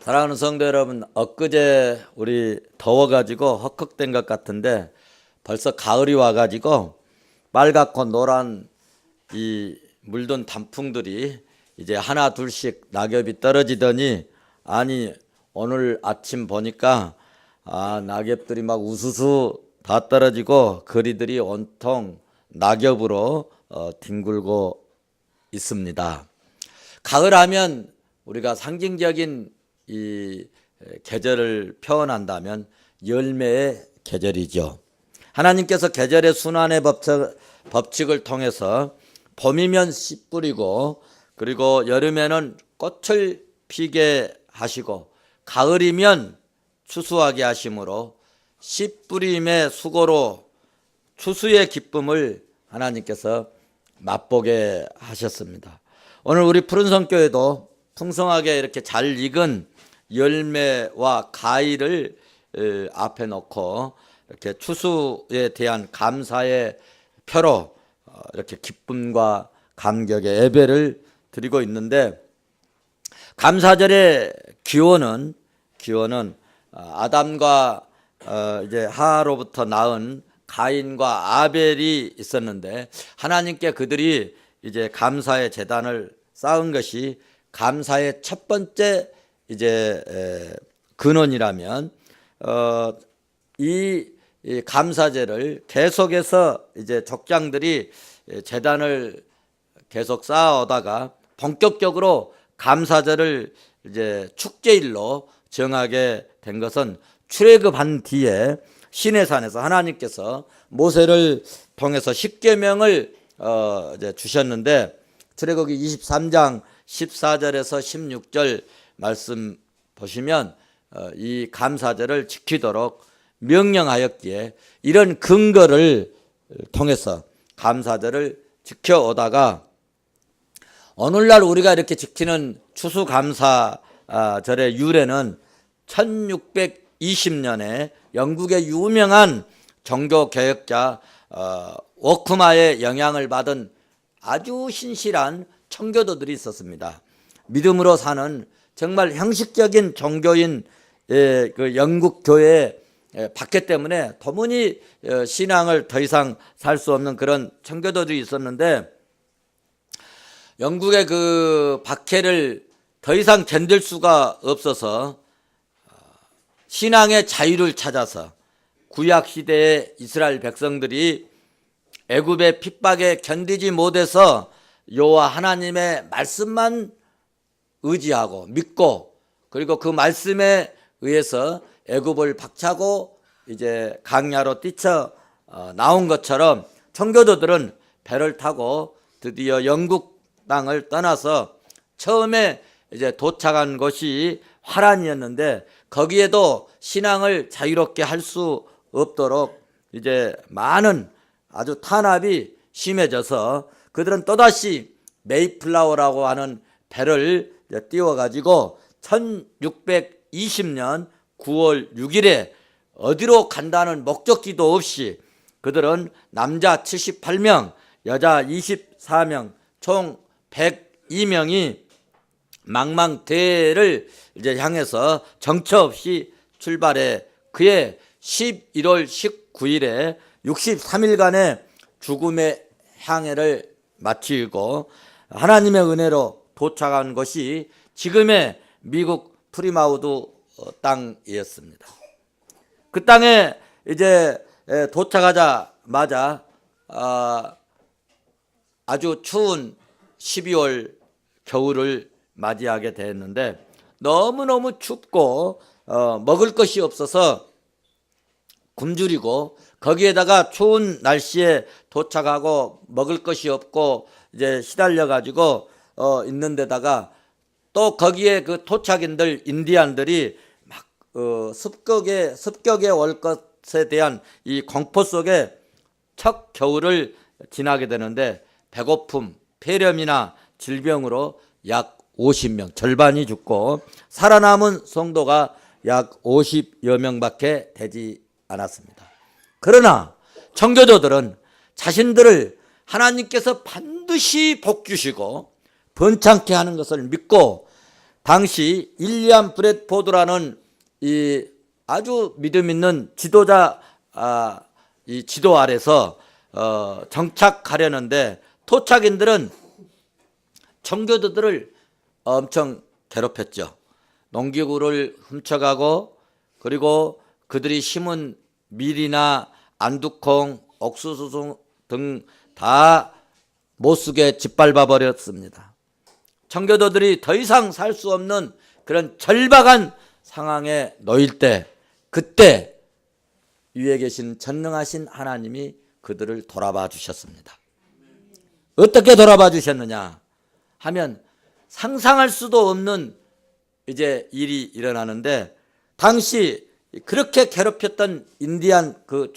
사랑하는 성도 여러분, 엊그제 우리 더워가지고 헉헉댄 것 같은데 벌써 가을이 와가지고 빨갛고 노란 이 물든 단풍들이 이제 하나 둘씩 낙엽이 떨어지더니, 아니 오늘 아침 보니까 낙엽들이 막 우수수 다 떨어지고 거리들이 온통 낙엽으로 뒹굴고 있습니다. 가을하면 우리가 상징적인 이 계절을 표현한다면 열매의 계절이죠. 하나님께서 계절의 순환의 법칙을 통해서 봄이면 씨 뿌리고, 그리고 여름에는 꽃을 피게 하시고, 가을이면 추수하게 하심으로 씨 뿌림의 수고로 추수의 기쁨을 하나님께서 맛보게 하셨습니다. 오늘 우리 푸른성교회도 풍성하게 이렇게 잘 익은 열매와 가위를 앞에 놓고 이렇게 추수에 대한 감사의 표로 이렇게 기쁨과 감격의 예배를 드리고 있는데, 감사절의 기원은 아담과 이제 하로부터 낳은 가인과 아벨이 있었는데, 하나님께 그들이 이제 감사의 제단을 쌓은 것이 감사의 첫 번째 이제 근원이라면, 이 감사제를 계속해서 이제 족장들이 제단을 계속 쌓아오다가 본격적으로 감사제를 이제 축제일로 정하게 된 것은 출애굽한 뒤에 시내산에서 하나님께서 모세를 통해서 십계명을 이제 주셨는데, 출애굽기 23장 14절에서 16절 말씀 보시면 이 감사절을 지키도록 명령하였기에, 이런 근거를 통해서 감사절을 지켜오다가 오늘날 우리가 이렇게 지키는 추수감사절의 유래는 1620년에 영국의 유명한 종교개혁자 워크마의 영향을 받은 아주 신실한 청교도들이 있었습니다. 믿음으로 사는 정말 형식적인 종교인 그 영국 교회에 박해 때문에 도무지 신앙을 더 이상 살 수 없는 그런 청교도들이 있었는데, 영국의 그 박해를 더 이상 견딜 수가 없어서 신앙의 자유를 찾아서 구약 시대의 이스라엘 백성들이 애굽의 핍박에 견디지 못해서 여호와 하나님의 말씀만 의지하고 믿고, 그리고 그 말씀에 의해서 애굽을 박차고 이제 강야로 뛰쳐 나온 것처럼, 청교도들은 배를 타고 드디어 영국 땅을 떠나서 처음에 이제 도착한 곳이 화란이었는데, 거기에도 신앙을 자유롭게 할 수 없도록 이제 많은 아주 탄압이 심해져서 그들은 또다시 메이플라워라고 하는 배를 띄워가지고 1620년 9월 6일에 어디로 간다는 목적지도 없이 그들은 남자 78명, 여자 24명, 총 102명이 망망대해를 이제 향해서 정처 없이 출발해 그해 11월 19일에 63일간의 죽음의 향해를 마치고 하나님의 은혜로 도착한 것이 지금의 미국 프리마우드 땅이었습니다. 그 땅에 이제 도착하자마자 아주 추운 12월 겨울을 맞이하게 됐는데, 너무너무 춥고 먹을 것이 없어서 굶주리고, 거기에다가 추운 날씨에 도착하고 먹을 것이 없고 이제 시달려 가지고 있는 데다가 또 거기에 그 토착인들 인디안들이 막 습격에 올 것에 대한 이 공포 속에 첫 겨울을 지나게 되는데, 배고픔, 폐렴이나 질병으로 약 50명, 절반이 죽고 살아남은 성도가 약 50여 명밖에 되지 않았습니다. 그러나 청교도들은 자신들을 하나님께서 반드시 복 주시고 번창케 하는 것을 믿고 당시 일리엄 브래드포드라는 이 아주 믿음 있는 지도자 이 지도 아래서 정착하려는데 토착인들은 청교도들을 엄청 괴롭혔죠. 농기구를 훔쳐가고 그리고 그들이 심은 밀이나 안두콩, 옥수수 등 다 못쓰게 짓밟아 버렸습니다. 청교도들이 더 이상 살 수 없는 그런 절박한 상황에 놓일 때 그때 위에 계신 전능하신 하나님이 그들을 돌아봐 주셨습니다. 어떻게 돌아봐 주셨느냐 하면 상상할 수도 없는 이제 일이 일어나는데 당시 그렇게 괴롭혔던 인디안 그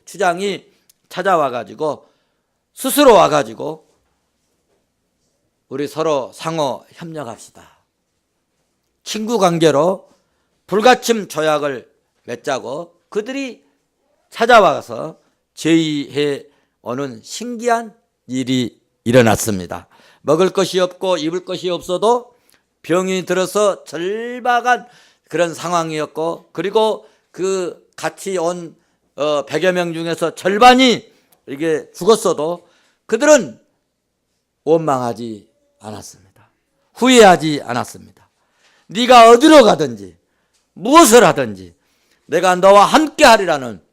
추장이 찾아와 가지고 스스로 와 가지고 우리 서로 상호 협력합시다. 친구 관계로 불가침 조약을 맺자고 그들이 찾아와서 제의해 오는 신기한 일이 일어났습니다. 먹을 것이 없고 입을 것이 없어도 병이 들어서 절박한 그런 상황이었고 그리고 그 같이 온 100여 명 중에서 절반이 이게 죽었어도 그들은 원망하지 않았습니다. 후회하지 않았습니다. 네가 어디로 가든지 무엇을 하든지 내가 너와 함께 하리라는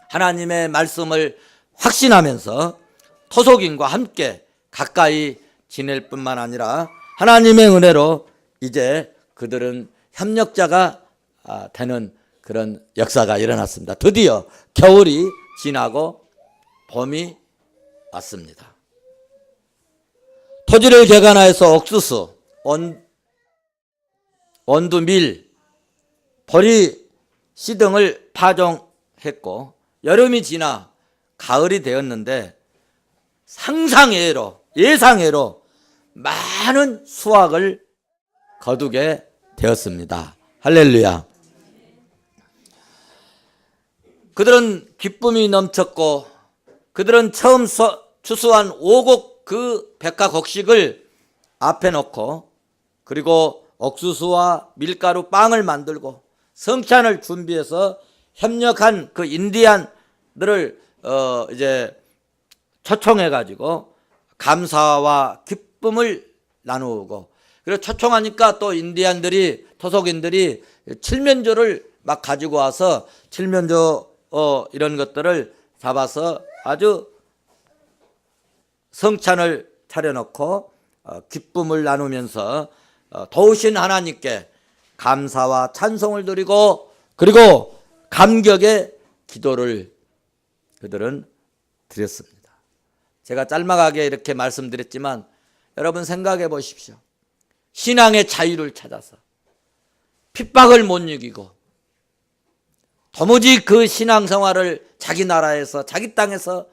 하나님의 말씀을 확신하면서 토속인과 함께 가까이 지낼 뿐만 아니라 하나님의 은혜로 이제 그들은 협력자가 되는 그런 역사가 일어났습니다. 드디어 겨울이 지나고 봄이 왔습니다. 토지를 개간하여서 옥수수, 원두밀, 보리, 씨 등을 파종했고 여름이 지나 가을이 되었는데 상상외로 예상외로 많은 수확을 거두게 되었습니다. 할렐루야. 그들은 기쁨이 넘쳤고 그들은 처음 추수한 5곡 그 백화곡식을 앞에 놓고 그리고 옥수수와 밀가루 빵을 만들고 성찬을 준비해서 협력한 그 인디안들을 이제 초청해 가지고 감사와 기쁨을 나누고 그리고 초청하니까 또 인디안들이 토속인들이 칠면조를 막 가지고 와서 칠면조 이런 것들을 잡아서 아주 성찬을 차려놓고 기쁨을 나누면서 도우신 하나님께 감사와 찬송을 드리고 그리고 감격의 기도를 그들은 드렸습니다. 제가 짤막하게 이렇게 말씀드렸지만 여러분 생각해 보십시오. 신앙의 자유를 찾아서 핍박을 못 이기고 도무지 그 신앙생활을 자기 나라에서 자기 땅에서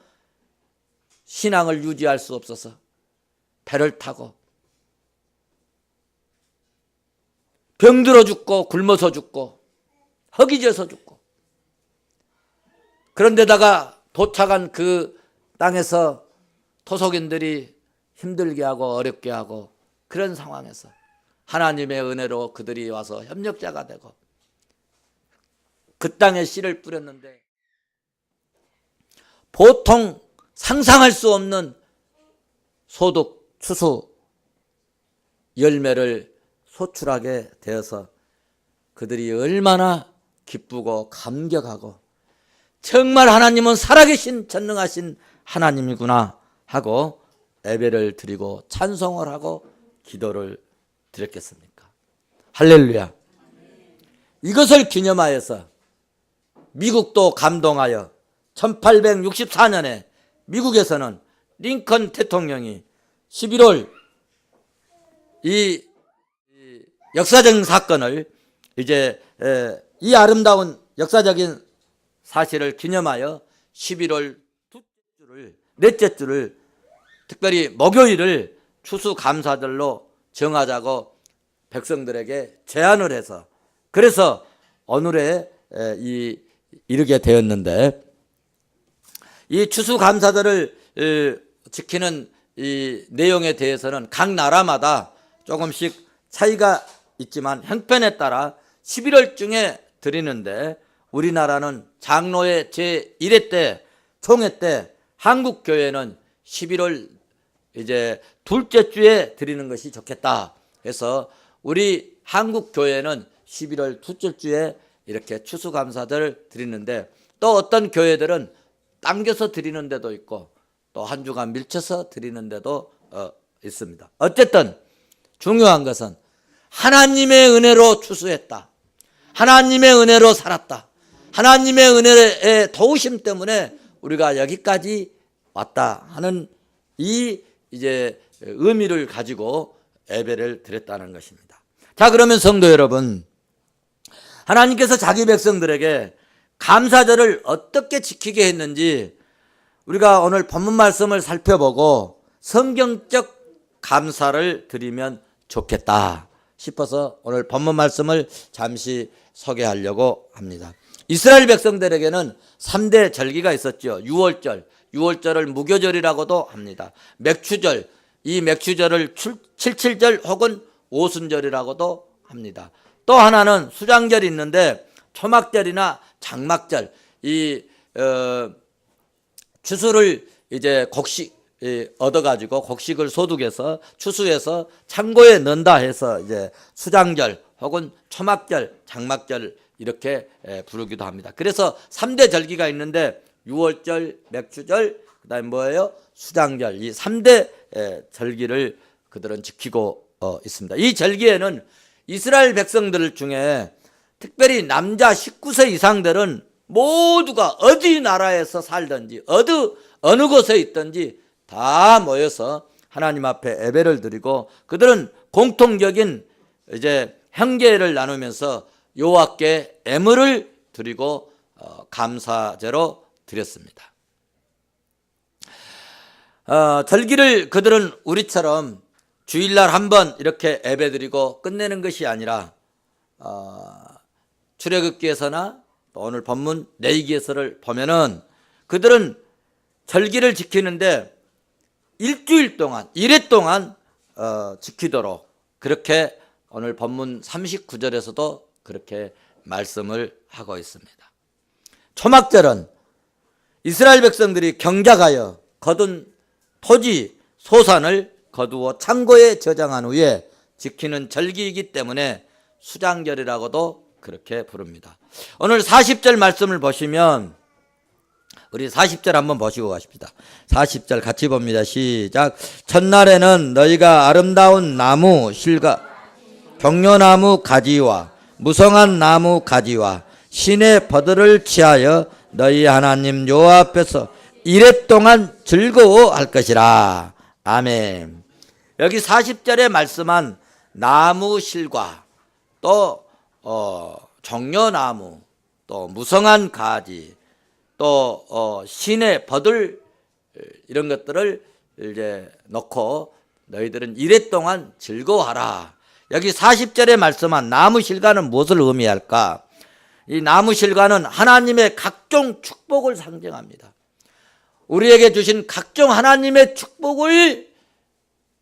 신앙을 유지할 수 없어서 배를 타고 병들어 죽고 굶어서 죽고 허기져서 죽고 그런데다가 도착한 그 땅에서 토속인들이 힘들게 하고 어렵게 하고 그런 상황에서 하나님의 은혜로 그들이 와서 협력자가 되고 그 땅에 씨를 뿌렸는데 보통 상상할 수 없는 소득, 추수, 열매를 소출하게 되어서 그들이 얼마나 기쁘고 감격하고 정말 하나님은 살아계신 전능하신 하나님이구나 하고 예배를 드리고 찬송을 하고 기도를 드렸겠습니까? 할렐루야. 이것을 기념하여서 미국도 감동하여 1864년에 미국에서는 링컨 대통령이 11월 이 역사적인 사건을 이제 이 아름다운 역사적인 사실을 기념하여 11월 넷째 주를 특별히 목요일을 추수감사절로 정하자고 백성들에게 제안을 해서 그래서 오늘에 이르게 되었는데 이 추수감사절을 지키는 이 내용에 대해서는 각 나라마다 조금씩 차이가 있지만 형편에 따라 11월 중에 드리는데 우리나라는 장로의 제1회 때 총회 때 한국 교회는 11월 이제 둘째 주에 드리는 것이 좋겠다 해서 우리 한국 교회는 11월 둘째 주에 이렇게 추수감사절 드리는데 또 어떤 교회들은 당겨서 드리는 데도 있고 또 한 주간 밀쳐서 드리는 데도 있습니다. 어쨌든 중요한 것은 하나님의 은혜로 추수했다. 하나님의 은혜로 살았다. 하나님의 은혜의 도우심 때문에 우리가 여기까지 왔다 하는 이 이제 의미를 가지고 예배를 드렸다는 것입니다. 자, 그러면 성도 여러분, 하나님께서 자기 백성들에게 감사절을 어떻게 지키게 했는지 우리가 오늘 본문 말씀을 살펴보고 성경적 감사를 드리면 좋겠다 싶어서 오늘 본문 말씀을 잠시 소개하려고 합니다. 이스라엘 백성들에게는 3대 절기가 있었죠. 유월절을 무교절이라고도 합니다. 맥추절, 이 맥추절을 칠칠절 혹은 오순절이라고도 합니다. 또 하나는 수장절이 있는데 초막절이나 장막절, 이 추수를 이제 곡식 얻어가지고 곡식을 소득해서 추수해서 창고에 넣는다 해서 이제 수장절 혹은 초막절, 장막절 이렇게 부르기도 합니다. 그래서 3대 절기가 있는데 유월절, 맥추절, 그다음에 뭐예요? 수장절, 이 3대 절기를 그들은 지키고 있습니다. 이 절기에는 이스라엘 백성들 중에 특별히 남자 19세 이상들은 모두가 어디 나라에서 살든지 어느 곳에 있든지 다 모여서 하나님 앞에 예배를 드리고 그들은 공통적인 이제 형제를 나누면서 여호와께 예물을 드리고 감사제로 드렸습니다. 절기를 그들은 우리처럼 주일날 한번 이렇게 예배드리고 끝내는 것이 아니라 출애굽기에서나 또 오늘 본문 레위기에서를 보면은 그들은 절기를 지키는데 일주일 동안 1회 동안 지키도록 그렇게 오늘 본문 39절에서도 그렇게 말씀을 하고 있습니다. 초막절은 이스라엘 백성들이 경작하여 거둔 토지 소산을 거두어 창고에 저장한 후에 지키는 절기이기 때문에 수장절이라고도 그렇게 부릅니다. 오늘 40절 말씀을 보시면 우리 40절 한번 보시고 가십시다. 40절 같이 봅니다. 시작. 첫날에는 너희가 아름다운 나무 실과 경려나무 가지와 무성한 나무 가지와 신의 버들을 취하여 너희 하나님 여호와 앞에서 1회 동안 즐거워할 것이라. 아멘. 여기 40절에 말씀한 나무 실과 또 종려나무 또 무성한 가지 또 신의 버들 이런 것들을 이제 넣고 너희들은 1회 동안 즐거워하라. 여기 40절에 말씀한 나무 실과는 무엇을 의미할까? 이 나무 실과는 하나님의 각종 축복을 상징합니다. 우리에게 주신 각종 하나님의 축복을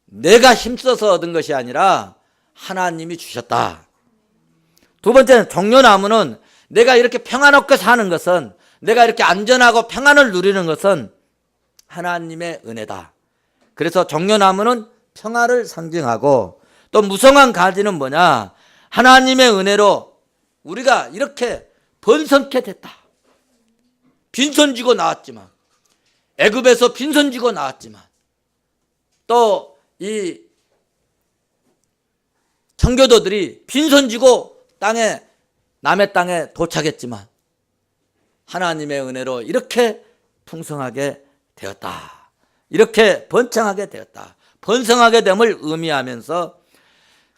내가 힘써서 얻은 것이 아니라 하나님이 주셨다. 두 번째는 종려나무는 내가 이렇게 평안없게 사는 것은 내가 이렇게 안전하고 평안을 누리는 것은 하나님의 은혜다. 그래서 종려나무는 평화를 상징하고 또 무성한 가지는 뭐냐? 하나님의 은혜로 우리가 이렇게 번성케 됐다. 빈손지고 나왔지만 애굽에서 빈손지고 나왔지만 또 이 청교도들이 빈손지고 남의 땅에 도착했지만 하나님의 은혜로 이렇게 풍성하게 되었다. 이렇게 번창하게 되었다. 번성하게 됨을 의미하면서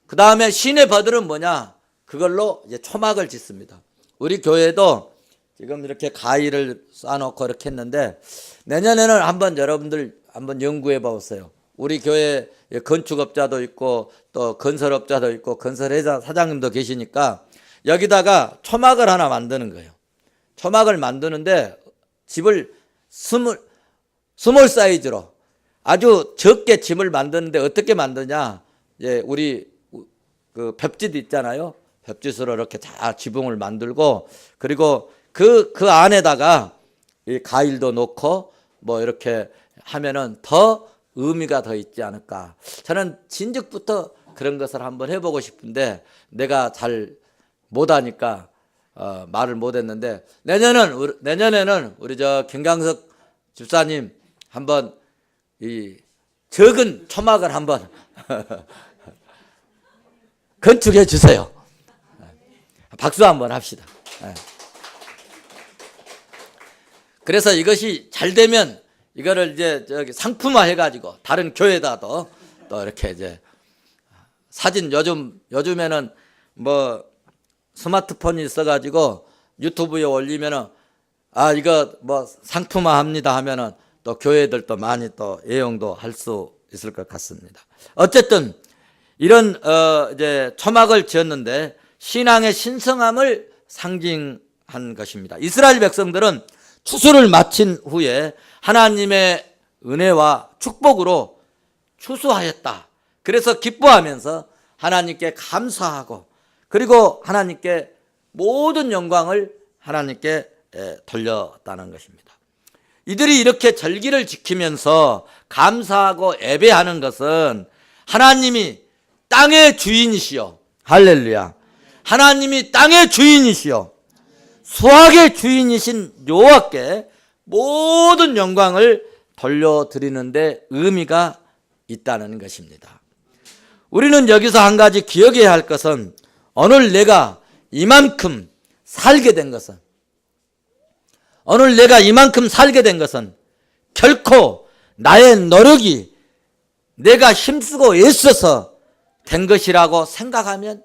그 다음에 신의 버들은 뭐냐? 그걸로 이제 초막을 짓습니다. 우리 교회도 지금 이렇게 가위를 쌓아놓고 이렇게 했는데 내년에는 한번 여러분들 한번 연구해 보세요. 우리 교회 건축업자도 있고 또 건설업자도 있고 건설회사 사장님도 계시니까 여기다가 초막을 하나 만드는 거예요. 초막을 만드는데 집을 스몰 사이즈로 아주 적게 집을 만드는데 어떻게 만드냐? 우리 그 볏짚 있잖아요. 볏짚으로 이렇게 다 지붕을 만들고, 그리고 그 안에다가 이 과일도 넣고 뭐 이렇게 하면은 더 의미가 더 있지 않을까. 저는 진즉부터 그런 것을 한번 해보고 싶은데 내가 잘 못하니까 말을 못했는데, 내년에는 우리 저 김강석 집사님 한번 이 적은 초막을 한번 건축해 주세요. 박수 한번 합시다. 그래서 이것이 잘 되면 이거를 이제 저기 상품화 해가지고 다른 교회다도 또 이렇게 이제 사진 요즘에는 뭐 스마트폰이 있어가지고 유튜브에 올리면은 이거 뭐 상품화 합니다 하면은 또 교회들도 많이 또 애용도 할 수 있을 것 같습니다. 어쨌든 이런 이제 초막을 지었는데 신앙의 신성함을 상징한 것입니다. 이스라엘 백성들은 추수를 마친 후에 하나님의 은혜와 축복으로 추수하였다. 그래서 기뻐하면서 하나님께 감사하고, 그리고 하나님께 모든 영광을 하나님께 돌렸다는 것입니다. 이들이 이렇게 절기를 지키면서 감사하고 예배하는 것은 하나님이 땅의 주인이시요, 할렐루야, 하나님이 땅의 주인이시요 수확의 주인이신 여호와께 모든 영광을 돌려드리는 데 의미가 있다는 것입니다. 우리는 여기서 한 가지 기억해야 할 것은, 오늘 내가 이만큼 살게 된 것은 결코 나의 노력이, 내가 힘쓰고 애써서 된 것이라고 생각하면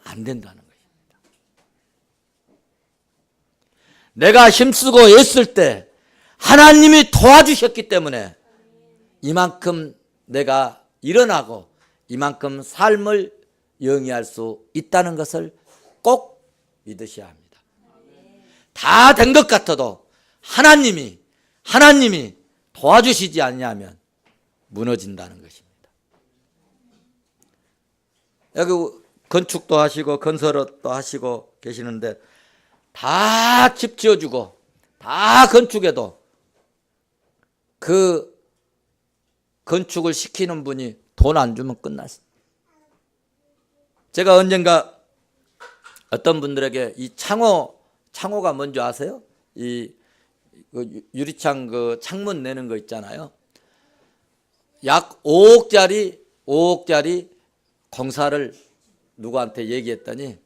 안 된다는 것입니다. 내가 힘쓰고 애쓸 때 하나님이 도와주셨기 때문에 이만큼 내가 일어나고 이만큼 삶을 영위할 수 있다는 것을 꼭 믿으셔야 합니다. 다 된 것 같아도 하나님이 도와주시지 않냐면 무너진다는 것입니다. 여기 건축도 하시고 건설도 하시고 계시는데 다 집 지어주고 다 건축해도 그 건축을 시키는 분이 돈 안 주면 끝났습니다. 제가 언젠가 어떤 분들에게 이 창호가 뭔지 아세요? 이 유리창 그 창문 내는 거 있잖아요. 약 5억짜리 공사를 누구한테 얘기했더니,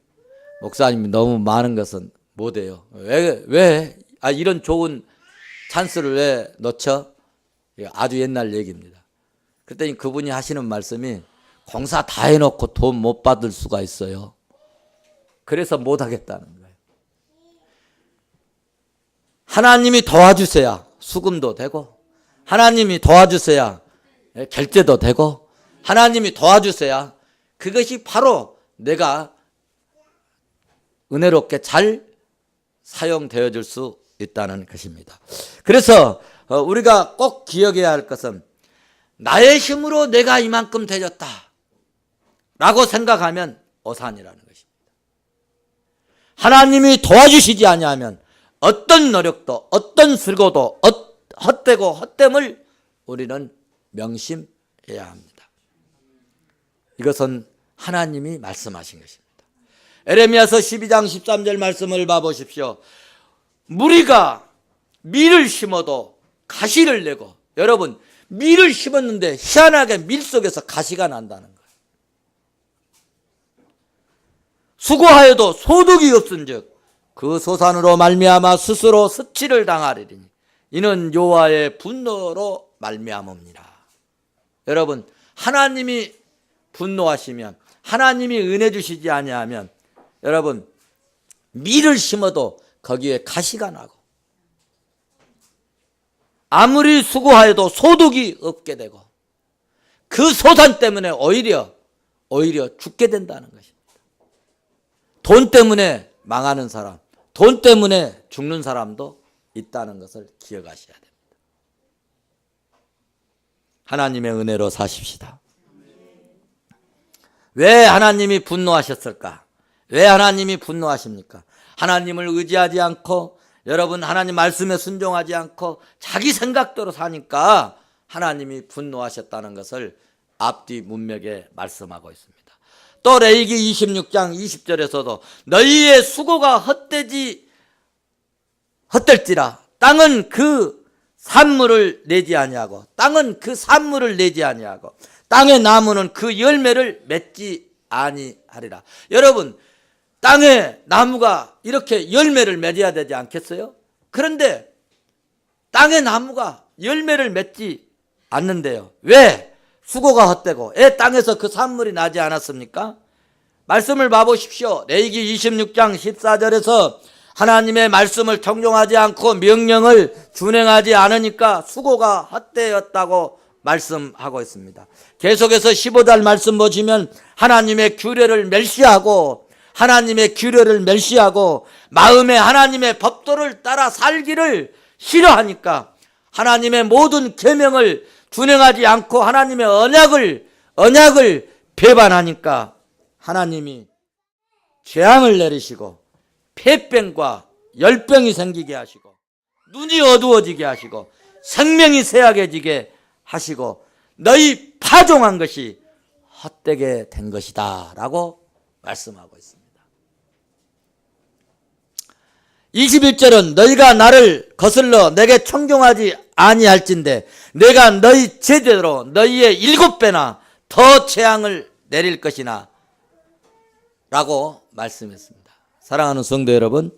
목사님이 너무 많은 것은 못해요. 왜? 이런 좋은 찬스를 왜 놓쳐? 아주 옛날 얘기입니다. 그랬더니 그분이 하시는 말씀이, 공사 다 해놓고 돈 못 받을 수가 있어요. 그래서 못 하겠다는 거예요. 하나님이 도와주셔야 수금도 되고, 하나님이 도와주셔야 결제도 되고, 하나님이 도와주셔야 그것이 바로 내가 은혜롭게 잘 사용되어질 수 있다는 것입니다. 그래서 우리가 꼭 기억해야 할 것은, 나의 힘으로 내가 이만큼 되졌다 라고 생각하면 오산이라는 것입니다. 하나님이 도와주시지 아니하면 어떤 노력도, 어떤 슬고도, 헛되고 헛됨을 우리는 명심해야 합니다. 이것은 하나님이 말씀하신 것입니다. 에레미야서 12장 13절 말씀을 봐보십시오. 무리가 밀을 심어도 가시를 내고, 여러분, 밀을 심었는데 희한하게 밀 속에서 가시가 난다는 거예요. 수고하여도 소득이 없은즉 그 소산으로 말미암아 스스로 수치를 당하리니 이는 여호와의 분노로 말미암음이라. 여러분, 하나님이 분노하시면, 하나님이 은혜 주시지 아니하면, 여러분, 밀을 심어도 거기에 가시가 나고, 아무리 수고하여도 소득이 없게 되고, 그 소산 때문에 오히려 죽게 된다는 것입니다. 돈 때문에 망하는 사람, 돈 때문에 죽는 사람도 있다는 것을 기억하셔야 됩니다. 하나님의 은혜로 사십시다. 왜 하나님이 분노하셨을까? 왜 하나님이 분노하십니까? 하나님을 의지하지 않고 여러분 하나님 말씀에 순종하지 않고 자기 생각대로 사니까 하나님이 분노하셨다는 것을 앞뒤 문맥에 말씀하고 있습니다. 또 레위기 26장 20절에서도 너희의 수고가 헛될지라 땅은 그 산물을 내지 아니하고 땅은 그 산물을 내지 아니하고 땅의 나무는 그 열매를 맺지 아니하리라. 여러분 땅의 나무가 이렇게 열매를 맺어야 되지 않겠어요? 그런데 땅의 나무가 열매를 맺지 않는데요. 왜? 수고가 헛되고 왜 땅에서 그 산물이 나지 않았습니까? 말씀을 봐보십시오. 레위기 26장 14절에서 하나님의 말씀을 청종하지 않고 명령을 준행하지 않으니까 수고가 헛되었다고 말씀하고 있습니다. 계속해서 15절 말씀 보시면 하나님의 규례를 멸시하고 마음에 하나님의 법도를 따라 살기를 싫어하니까 하나님의 모든 계명을 준행하지 않고 하나님의 언약을 배반하니까 하나님이 재앙을 내리시고 폐병과 열병이 생기게 하시고 눈이 어두워지게 하시고 생명이 쇠약해지게 하시고 너희 파종한 것이 헛되게 된 것이다 라고 말씀하고 있습니다. 21절은 너희가 나를 거슬러 내게 청종하지 아니할진대 내가 너희 제대로 너희의 7배나 더 재앙을 내릴 것이나 라고 말씀했습니다. 사랑하는 성도 여러분,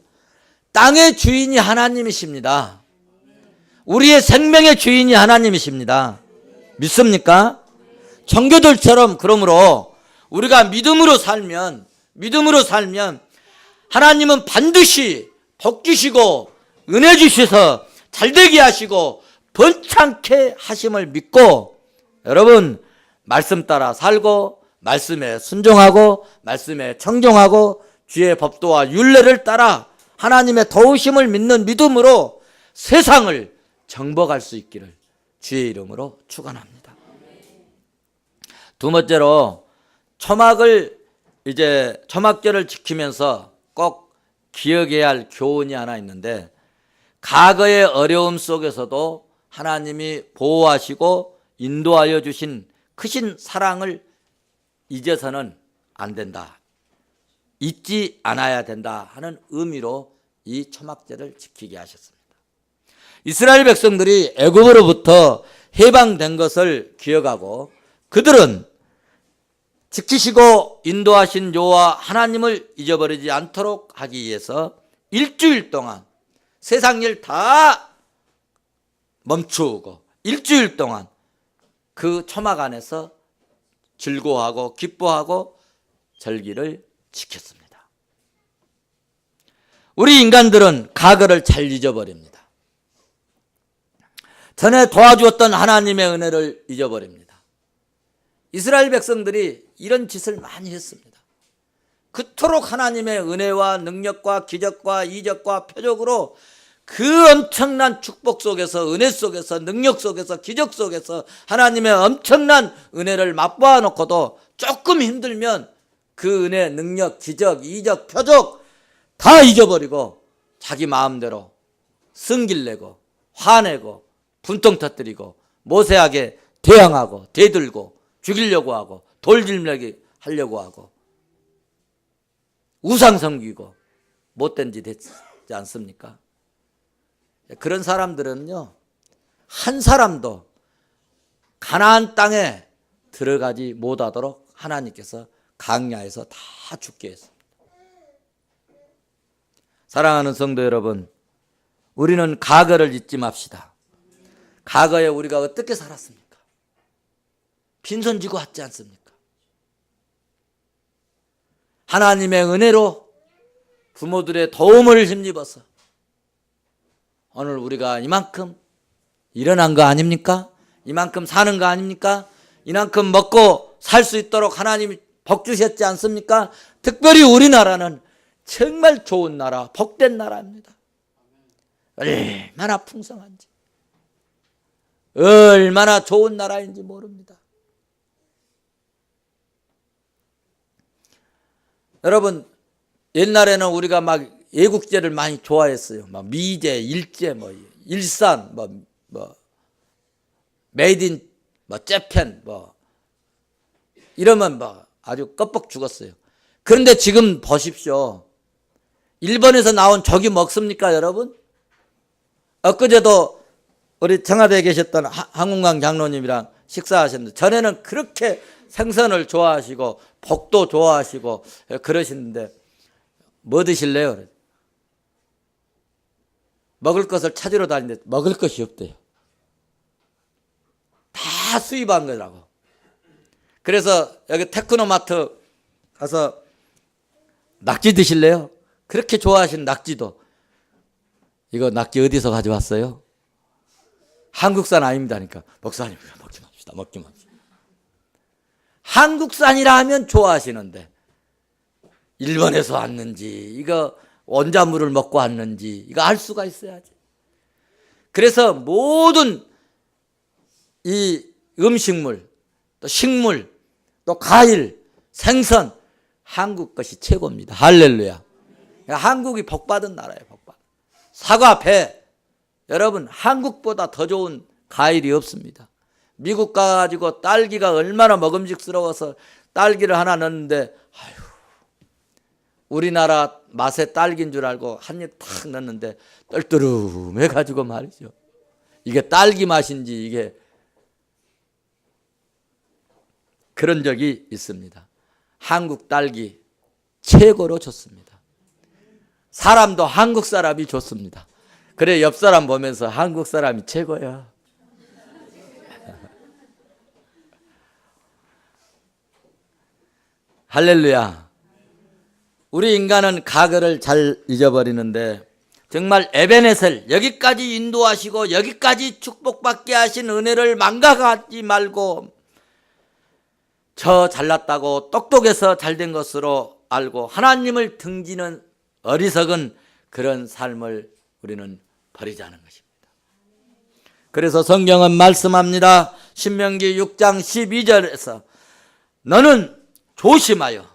땅의 주인이 하나님이십니다. 우리의 생명의 주인이 하나님이십니다. 믿습니까? 청교도처럼 그러므로 우리가 믿음으로 살면 하나님은 반드시 복 주시고 은혜 주셔서 잘되게 하시고 번창케 하심을 믿고 여러분 말씀 따라 살고 말씀에 순종하고 말씀에 청종하고 주의 법도와 율례를 따라 하나님의 도우심을 믿는 믿음으로 세상을 정복할 수 있기를 주의 이름으로 축원합니다. 두 번째로 초막절을 지키면서 꼭 기억해야 할 교훈이 하나 있는데 과거의 어려움 속에서도 하나님이 보호하시고 인도하여 주신 크신 사랑을 잊어서는 안 된다. 잊지 않아야 된다 하는 의미로 이 초막절을 지키게 하셨습니다. 이스라엘 백성들이 애굽으로부터 해방된 것을 기억하고 그들은 지키시고 인도하신 여호와 하나님을 잊어버리지 않도록 하기 위해서 일주일 동안 세상 일 다 멈추고 일주일 동안 그 초막 안에서 즐거워하고 기뻐하고 절기를 지켰습니다. 우리 인간들은 과거를 잘 잊어버립니다. 전에 도와주었던 하나님의 은혜를 잊어버립니다. 이스라엘 백성들이 이런 짓을 많이 했습니다. 그토록 하나님의 은혜와 능력과 기적과 이적과 표적으로 그 엄청난 축복 속에서 은혜 속에서 능력 속에서 기적 속에서 하나님의 엄청난 은혜를 맛보아 놓고도 조금 힘들면 그 은혜, 능력, 기적, 이적, 표적 다 잊어버리고 자기 마음대로 승질내고 화내고 분통 터뜨리고 모세에게 대항하고 대들고 죽이려고 하고 돌질매기 하려고 하고 우상 섬기고 못된 짓 했지 않습니까? 그런 사람들은요 한 사람도 가나안 땅에 들어가지 못하도록 하나님께서 강야에서 다 죽게 했습니다. 사랑하는 성도 여러분, 우리는 과거를 잊지 맙시다. 과거에 우리가 어떻게 살았습니까? 빈손 쥐고 왔지 않습니까? 하나님의 은혜로 부모들의 도움을 힘입어서 오늘 우리가 이만큼 일어난 거 아닙니까? 이만큼 사는 거 아닙니까? 이만큼 먹고 살 수 있도록 하나님이 복 주셨지 않습니까? 특별히 우리나라는 정말 좋은 나라, 복된 나라입니다. 얼마나 풍성한지, 얼마나 좋은 나라인지 모릅니다. 여러분 옛날에는 우리가 막 애국제를 많이 좋아했어요. 막 미제, 일제, 뭐 일산, 뭐 메이드 인 뭐 재팬 뭐 이러면 뭐 아주 껍벅 죽었어요. 그런데 지금 보십시오. 일본에서 나온 조기 먹습니까, 여러분? 엊그제도 우리 청와대에 계셨던 한국강 장로님이랑 식사하셨는데 전에는 그렇게 생선을 좋아하시고 복도 좋아하시고 그러시는데 뭐 드실래요? 먹을 것을 찾으러 다니는데 먹을 것이 없대요. 다 수입한 거라고. 그래서 여기 테크노마트 가서 낙지 드실래요? 그렇게 좋아하시는 낙지도 이거 낙지 어디서 가져왔어요? 한국산 아닙니다니까. 목사님 먹지 맙시다. 먹지 맙시다. 한국산이라 하면 좋아하시는데 일본에서 왔는지 이거 원자물을 먹고 왔는지 이거 알 수가 있어야지. 그래서 모든 이 음식물 또 식물 또 과일 생선 한국 것이 최고입니다. 할렐루야. 한국이 복받은 나라예요. 복받은. 사과, 배. 여러분 한국보다 더 좋은 과일이 없습니다. 미국 가가지고 딸기가 얼마나 먹음직스러워서 딸기를 하나 넣는데 아유, 우리나라 맛의 딸기인 줄 알고 한 입 탁 넣는데 떨떠름해가지고 말이죠. 이게 딸기 맛인지 이게 그런 적이 있습니다. 한국 딸기 최고로 좋습니다. 사람도 한국 사람이 좋습니다. 그래 옆 사람 보면서 한국 사람이 최고야. 할렐루야. 우리 인간은 과거를 잘 잊어버리는데 정말 에베네셀 여기까지 인도하시고 여기까지 축복받게 하신 은혜를 망각하지 말고 저 잘났다고 똑똑해서 잘된 것으로 알고 하나님을 등지는 어리석은 그런 삶을 우리는 버리자는 것입니다. 그래서 성경은 말씀합니다. 신명기 6장 12절에서 너는 조심하여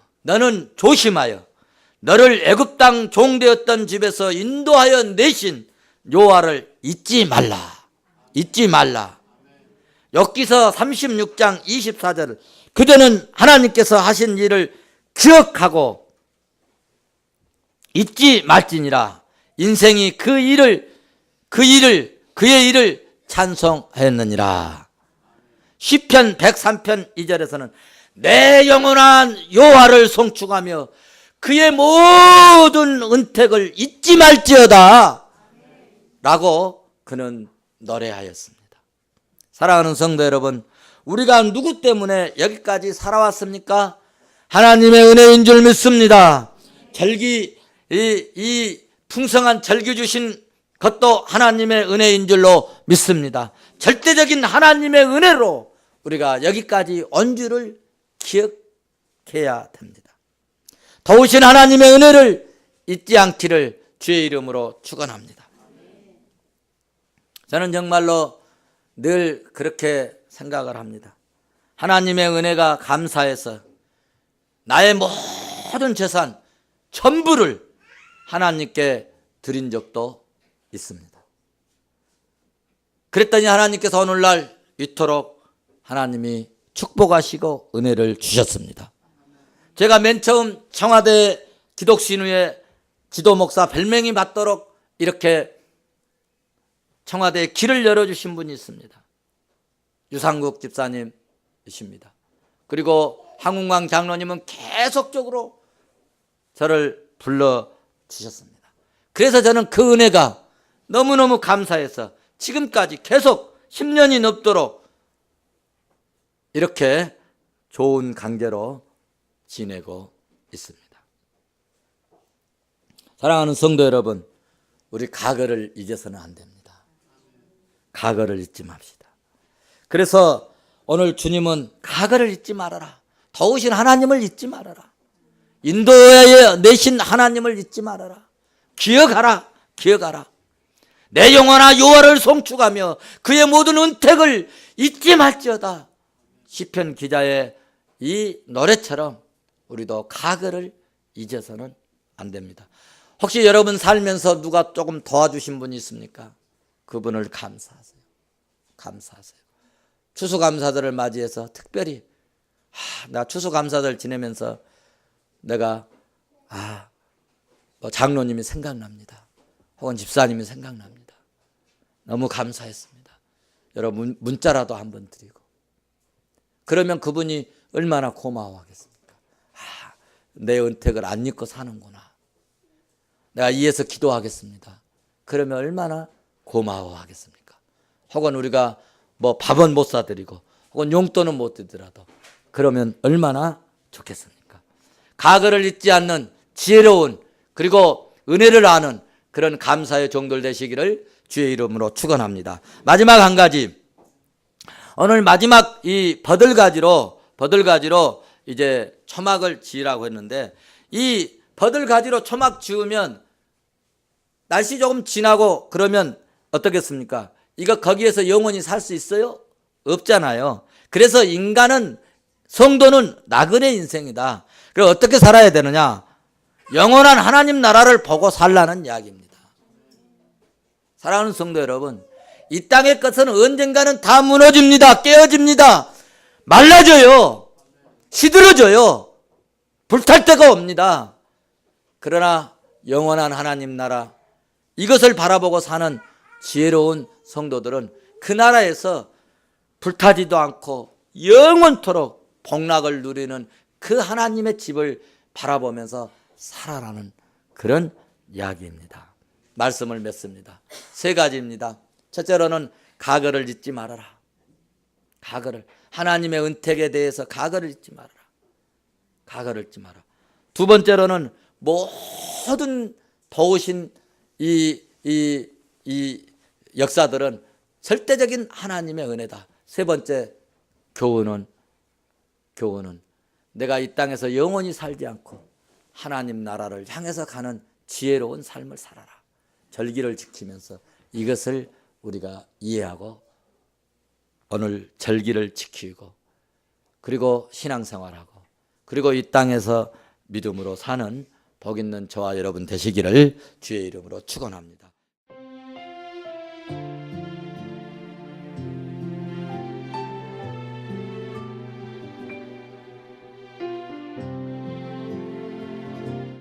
너를 애굽 땅 종되었던 집에서 인도하여 내신 여호와를 잊지 말라. 욥기서 36장 24절을 그대는 하나님께서 하신 일을 기억하고 잊지 말지니라. 인생이 그의 일을 찬송하였느니라. 시편 103편 2절에서는 내 영원한 여호와를 송축하며 그의 모든 은택을 잊지 말지어다 라고 그는 노래하였습니다. 사랑하는 성도 여러분, 우리가 누구 때문에 여기까지 살아왔습니까? 하나님의 은혜인 줄 믿습니다. 이 풍성한 절기 주신 것도 하나님의 은혜인 줄로 믿습니다. 절대적인 하나님의 은혜로 우리가 여기까지 온 줄을 기억해야 됩니다. 도우신 하나님의 은혜를 잊지 않기를 주의 이름으로 축원합니다. 저는 정말로 늘 그렇게 생각을 합니다. 하나님의 은혜가 감사해서 나의 모든 재산 전부를 하나님께 드린 적도 있습니다. 그랬더니 하나님께서 오늘날 이토록 하나님이 축복하시고 은혜를 주셨습니다. 제가 맨 처음 청와대 기독신우회 지도목사 별명이 맞도록 이렇게 청와대에 길을 열어주신 분이 있습니다. 유상국 집사님이십니다. 그리고 한국강 장로님은 계속적으로 저를 불러주셨습니다. 그래서 저는 그 은혜가 너무너무 감사해서 지금까지 계속 10년이 넘도록 이렇게 좋은 관계로 지내고 있습니다. 사랑하는 성도 여러분, 우리 과거를 잊어서는 안 됩니다. 과거를 잊지 맙시다. 그래서 오늘 주님은 과거를 잊지 말아라. 도우신 하나님을 잊지 말아라. 인도에 내신 하나님을 잊지 말아라. 기억하라. 내 영혼아 여호와를 송축하며 그의 모든 은택을 잊지 말지어다. 시편 기자의 이 노래처럼 우리도 과거를 잊어서는 안 됩니다. 혹시 여러분 살면서 누가 조금 도와주신 분이 있습니까? 그분을 감사하세요. 감사하세요. 추수감사들을 맞이해서 특별히 나 추수감사들 지내면서 내가 뭐 장로님이 생각납니다. 혹은 집사님이 생각납니다. 너무 감사했습니다. 여러분 문자라도 한번 드리고 그러면 그분이 얼마나 고마워하겠습니까? 내 은택을 안 잊고 사는구나. 내가 이해서 기도하겠습니다. 그러면 얼마나 고마워하겠습니까? 혹은 우리가 뭐 밥은 못 사드리고 혹은 용돈은 못 드리더라도 그러면 얼마나 좋겠습니까? 과거를 잊지 않는 지혜로운 그리고 은혜를 아는 그런 감사의 종들 되시기를 주의 이름으로 축원합니다. 마지막 한 가지, 오늘 마지막 이 버들가지로 이제 초막을 지으라고 했는데, 이 버들가지로 초막 지으면 날씨 조금 지나고 그러면 어떻겠습니까? 이거 거기에서 영원히 살 수 있어요? 없잖아요. 그래서 인간은, 성도는 나그네 인생이다. 그럼 어떻게 살아야 되느냐? 영원한 하나님 나라를 보고 살라는 이야기입니다. 사랑하는 성도 여러분, 이 땅의 것은 언젠가는 다 무너집니다. 깨어집니다. 말라져요. 시들어져요. 불탈 때가 옵니다. 그러나 영원한 하나님 나라, 이것을 바라보고 사는 지혜로운 성도들은 그 나라에서 불타지도 않고 영원토록 복락을 누리는 그 하나님의 집을 바라보면서 살아라는 그런 이야기입니다. 말씀을 맺습니다. 세 가지입니다. 첫째로는 과거를 잊지 말아라. 과거를, 하나님의 은택에 대해서 과거를 잊지 말아라. 과거를 잊지 마라. 두 번째로는 모든 도우신 이 역사들은 절대적인 하나님의 은혜다. 세 번째, 교훈은 내가 이 땅에서 영원히 살지 않고 하나님 나라를 향해서 가는 지혜로운 삶을 살아라. 절기를 지키면서 이것을 우리가 이해하고 오늘 절기를 지키고 그리고 신앙생활하고 그리고 이 땅에서 믿음으로 사는 복 있는 저와 여러분 되시기를 주의 이름으로 축원합니다.